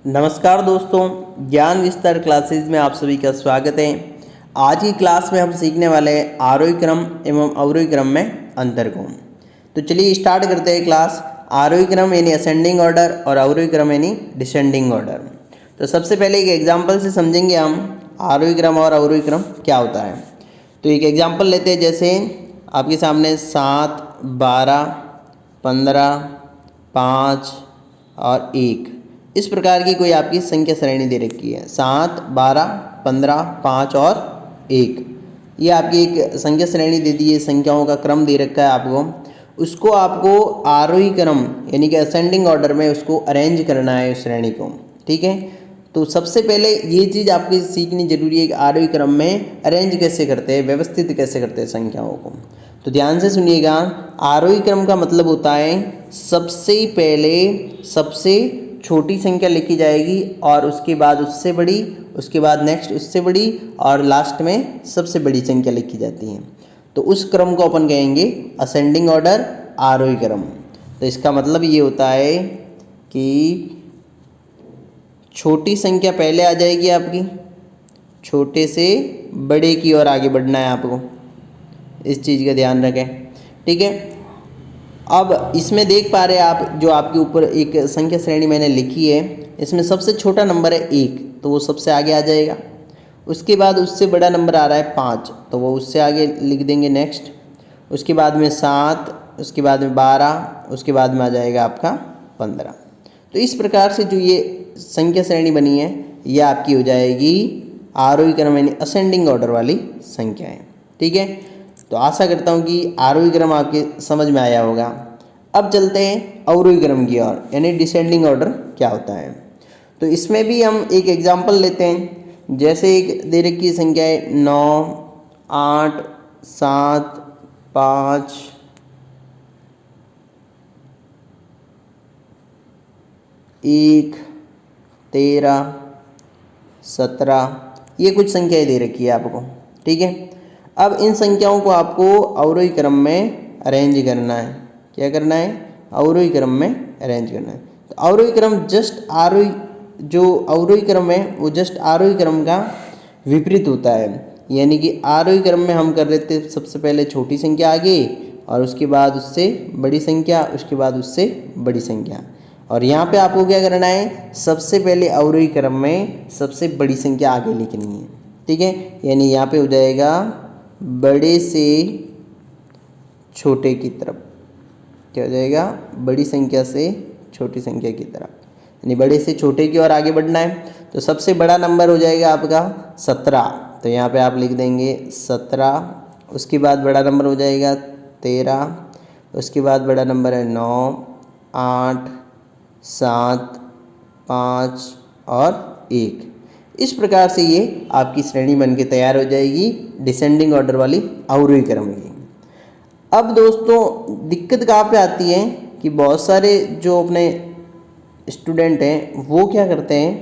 नमस्कार दोस्तों, ज्ञान विस्तार क्लासेज में आप सभी का स्वागत है। आज की क्लास में हम सीखने वाले हैं आरोही क्रम एवं अवरोही क्रम में अंतर को। तो चलिए स्टार्ट करते हैं क्लास। आरोही क्रम यानी असेंडिंग ऑर्डर और अवरोही क्रम यानी डिसेंडिंग ऑर्डर। तो सबसे पहले एक एग्जाम्पल से समझेंगे हम आरोही क्रम और अवरोही क्रम क्या होता है। तो एक एग्जाम्पल लेते हैं, जैसे आपके सामने 7, 12, 15, 5 और 1 इस प्रकार की कोई आपकी संख्या श्रेणी दे रखी है। 7, 12, 15, 5 और 1 ये आपकी एक संख्या श्रेणी दे दी है, संख्याओं का क्रम दे रखा है आपको। उसको आपको आरोही क्रम यानी कि असेंडिंग ऑर्डर में उसको अरेंज करना है उस श्रेणी को। ठीक है, तो सबसे पहले ये चीज़ आपकी सीखनी जरूरी है कि आरोही क्रम में अरेंज कैसे करते हैं, व्यवस्थित कैसे करते हैं संख्याओं को। तो ध्यान से सुनिएगा। आरोही क्रम का मतलब होता है सबसे पहले सबसे छोटी संख्या लिखी जाएगी और उसके बाद उससे बड़ी, उसके बाद नेक्स्ट उससे बड़ी और लास्ट में सबसे बड़ी संख्या लिखी जाती है। तो उस क्रम को अपन कहेंगे असेंडिंग ऑर्डर, आरोही क्रम। तो इसका मतलब ये होता है कि छोटी संख्या पहले आ जाएगी आपकी, छोटे से बड़े की ओर आगे बढ़ना है आपको, इस चीज़ का ध्यान रखें। ठीक है, अब इसमें देख पा रहे हैं आप, जो आपके ऊपर एक संख्या श्रेणी मैंने लिखी है, इसमें सबसे छोटा नंबर है 1, तो वो सबसे आगे आ जाएगा। उसके बाद उससे बड़ा नंबर आ रहा है 5, तो वो उससे आगे लिख देंगे नेक्स्ट। उसके बाद में 7, उसके बाद में 12, उसके बाद में आ जाएगा आपका 15। तो इस प्रकार से जो ये संख्या श्रेणी बनी है ये आपकी हो जाएगी आरोही क्रम यानी असेंडिंग ऑर्डर वाली संख्या है। ठीक है, तो आशा करता हूँ कि आरोही क्रम आपके समझ में आया होगा। अब चलते हैं अवरोही क्रम की ओर यानी डिसेंडिंग ऑर्डर क्या होता है। तो इसमें भी हम एक एग्जांपल लेते हैं, जैसे एक दे रखी संख्या है 9, 8, 7, 5, 1, 13, 17 ये कुछ संख्याएं दे रखी है आपको। ठीक है, अब इन संख्याओं को आपको अवरोही क्रम में अरेंज करना है। क्या करना है? अवरोही क्रम में अरेंज करना है। तो अवरोही क्रम जस्ट आरोही, जो अवरोही क्रम है वो जस्ट आरोही क्रम का विपरीत होता है। यानी कि आरोही क्रम में हम कर रहे थे सबसे पहले छोटी संख्या आगे और उसके बाद उससे बड़ी संख्या, उसके बाद उससे बड़ी संख्या। और यहाँ पे आपको क्या करना है, सबसे पहले अवरोही क्रम में सबसे बड़ी संख्या आगे लिखनी है। ठीक है, यानी यहाँ पे हो जाएगा बड़े से छोटे की तरफ। क्या हो जाएगा? बड़ी संख्या से छोटी संख्या की तरफ, यानी बड़े से छोटे की ओर आगे बढ़ना है। तो सबसे बड़ा नंबर हो जाएगा आपका 17, तो यहाँ पे आप लिख देंगे 17। उसके बाद बड़ा नंबर हो जाएगा 13, उसके बाद बड़ा नंबर है 9, 8, 7, 5 और 1। इस प्रकार से ये आपकी श्रेणी बन के तैयार हो जाएगी डिसेंडिंग ऑर्डर वाली अवरोही क्रम की। अब दोस्तों दिक्कत कहाँ पे आती है कि बहुत सारे जो अपने स्टूडेंट हैं वो क्या करते हैं,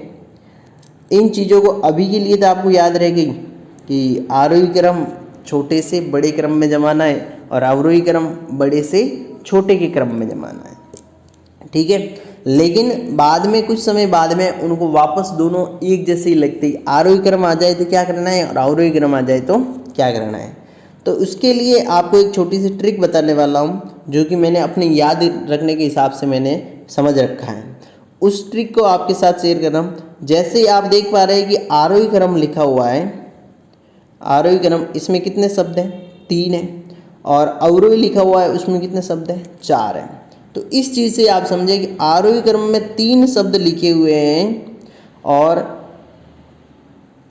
इन चीज़ों को अभी के लिए तो आपको याद रहेगी कि आरोही क्रम छोटे से बड़े क्रम में जमाना है और अवरोही क्रम बड़े से छोटे के क्रम में जमाना है। ठीक है, लेकिन बाद में कुछ समय बाद में उनको वापस दोनों एक जैसे ही लगते हैं। आरोही क्रम आ जाए तो क्या करना है और अवरोही क्रम आ जाए तो क्या करना है। तो उसके लिए आपको एक छोटी सी ट्रिक बताने वाला हूँ, जो कि मैंने अपने याद रखने के हिसाब से मैंने समझ रखा है। उस ट्रिक को आपके साथ शेयर कर रहा हूँ। जैसे ही आप देख पा रहे हैं कि आरोही क्रम लिखा हुआ है, आरोही क्रम इसमें कितने शब्द हैं? 3 है। और अवरोही लिखा हुआ है उसमें कितने शब्द हैं? 4 हैं। तो इस चीज़ से आप समझें कि आरोही क्रम में 3 शब्द लिखे हुए हैं और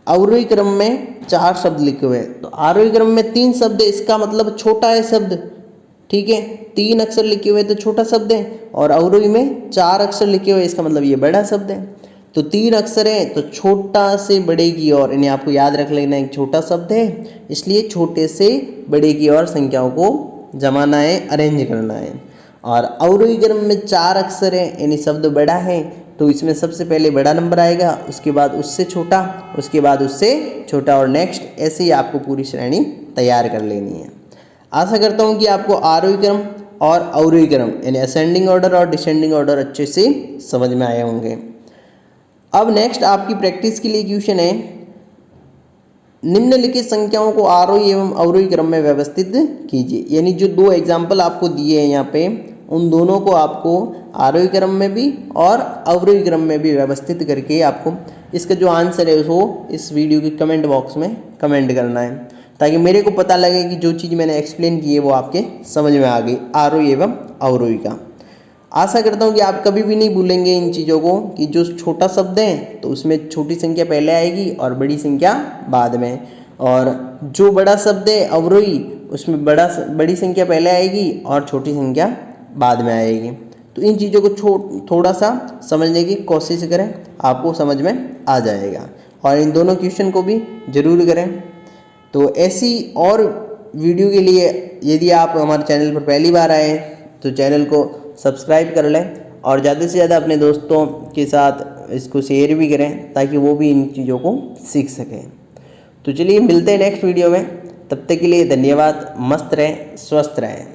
अवरोही क्रम में 4 शब्द लिखे हुए हैं। तो आरोही क्रम में 3 शब्द है, इसका मतलब छोटा है शब्द। ठीक है, 3 अक्षर लिखे हुए तो छोटा शब्द है, और अवरोही में 4 अक्षर लिखे हुए इसका मतलब ये बड़ा शब्द है। तो 3 अक्षर है तो छोटा से बड़े की ओर, यानी आपको याद रख लेना एक छोटा शब्द है, इसलिए छोटे से बड़े की ओर संख्याओं को जमाना है, अरेंज करना है। और अवरोही क्रम में 4 अक्षर है यानी शब्द बड़ा है, तो इसमें सबसे पहले बड़ा नंबर आएगा, उसके बाद उससे छोटा, उसके बाद उससे छोटा और नेक्स्ट, ऐसे ही आपको पूरी श्रेणी तैयार कर लेनी है। आशा करता हूँ कि आपको आरोही क्रम और अवरोही क्रम यानी असेंडिंग ऑर्डर और डिसेंडिंग ऑर्डर अच्छे से समझ में आए होंगे। अब नेक्स्ट आपकी प्रैक्टिस के लिए क्वेश्चन है, निम्नलिखित संख्याओं को आरोही एवं अवरोही क्रम में व्यवस्थित कीजिए। यानी जो दो एग्जाम्पल आपको दिए हैं यहाँ पे, उन दोनों को आपको आरोही क्रम में भी और अवरोही क्रम में भी व्यवस्थित करके आपको इसका जो आंसर है वो इस वीडियो के कमेंट बॉक्स में कमेंट करना है, ताकि मेरे को पता लगे कि जो चीज़ मैंने एक्सप्लेन की है वो आपके समझ में आ गई आरोही एवं अवरोही का। आशा करता हूँ कि आप कभी भी नहीं भूलेंगे इन चीज़ों को, कि जो छोटा शब्द है तो उसमें छोटी संख्या पहले आएगी और बड़ी संख्या बाद में, और जो बड़ा शब्द है अवरोही उसमें बड़ी संख्या पहले आएगी और छोटी संख्या बाद में आएगी। तो इन चीज़ों को थोड़ा सा समझने की कोशिश करें, आपको समझ में आ जाएगा, और इन दोनों क्वेश्चन को भी ज़रूर करें। तो ऐसी और वीडियो के लिए यदि आप हमारे चैनल पर पहली बार आए तो चैनल को सब्सक्राइब कर लें और ज़्यादा से ज़्यादा अपने दोस्तों के साथ इसको शेयर भी करें, ताकि वो भी इन चीज़ों को सीख सकें। तो चलिए मिलते हैं नेक्स्ट वीडियो में, तब तक के लिए धन्यवाद। मस्त रहें, स्वस्थ रहें।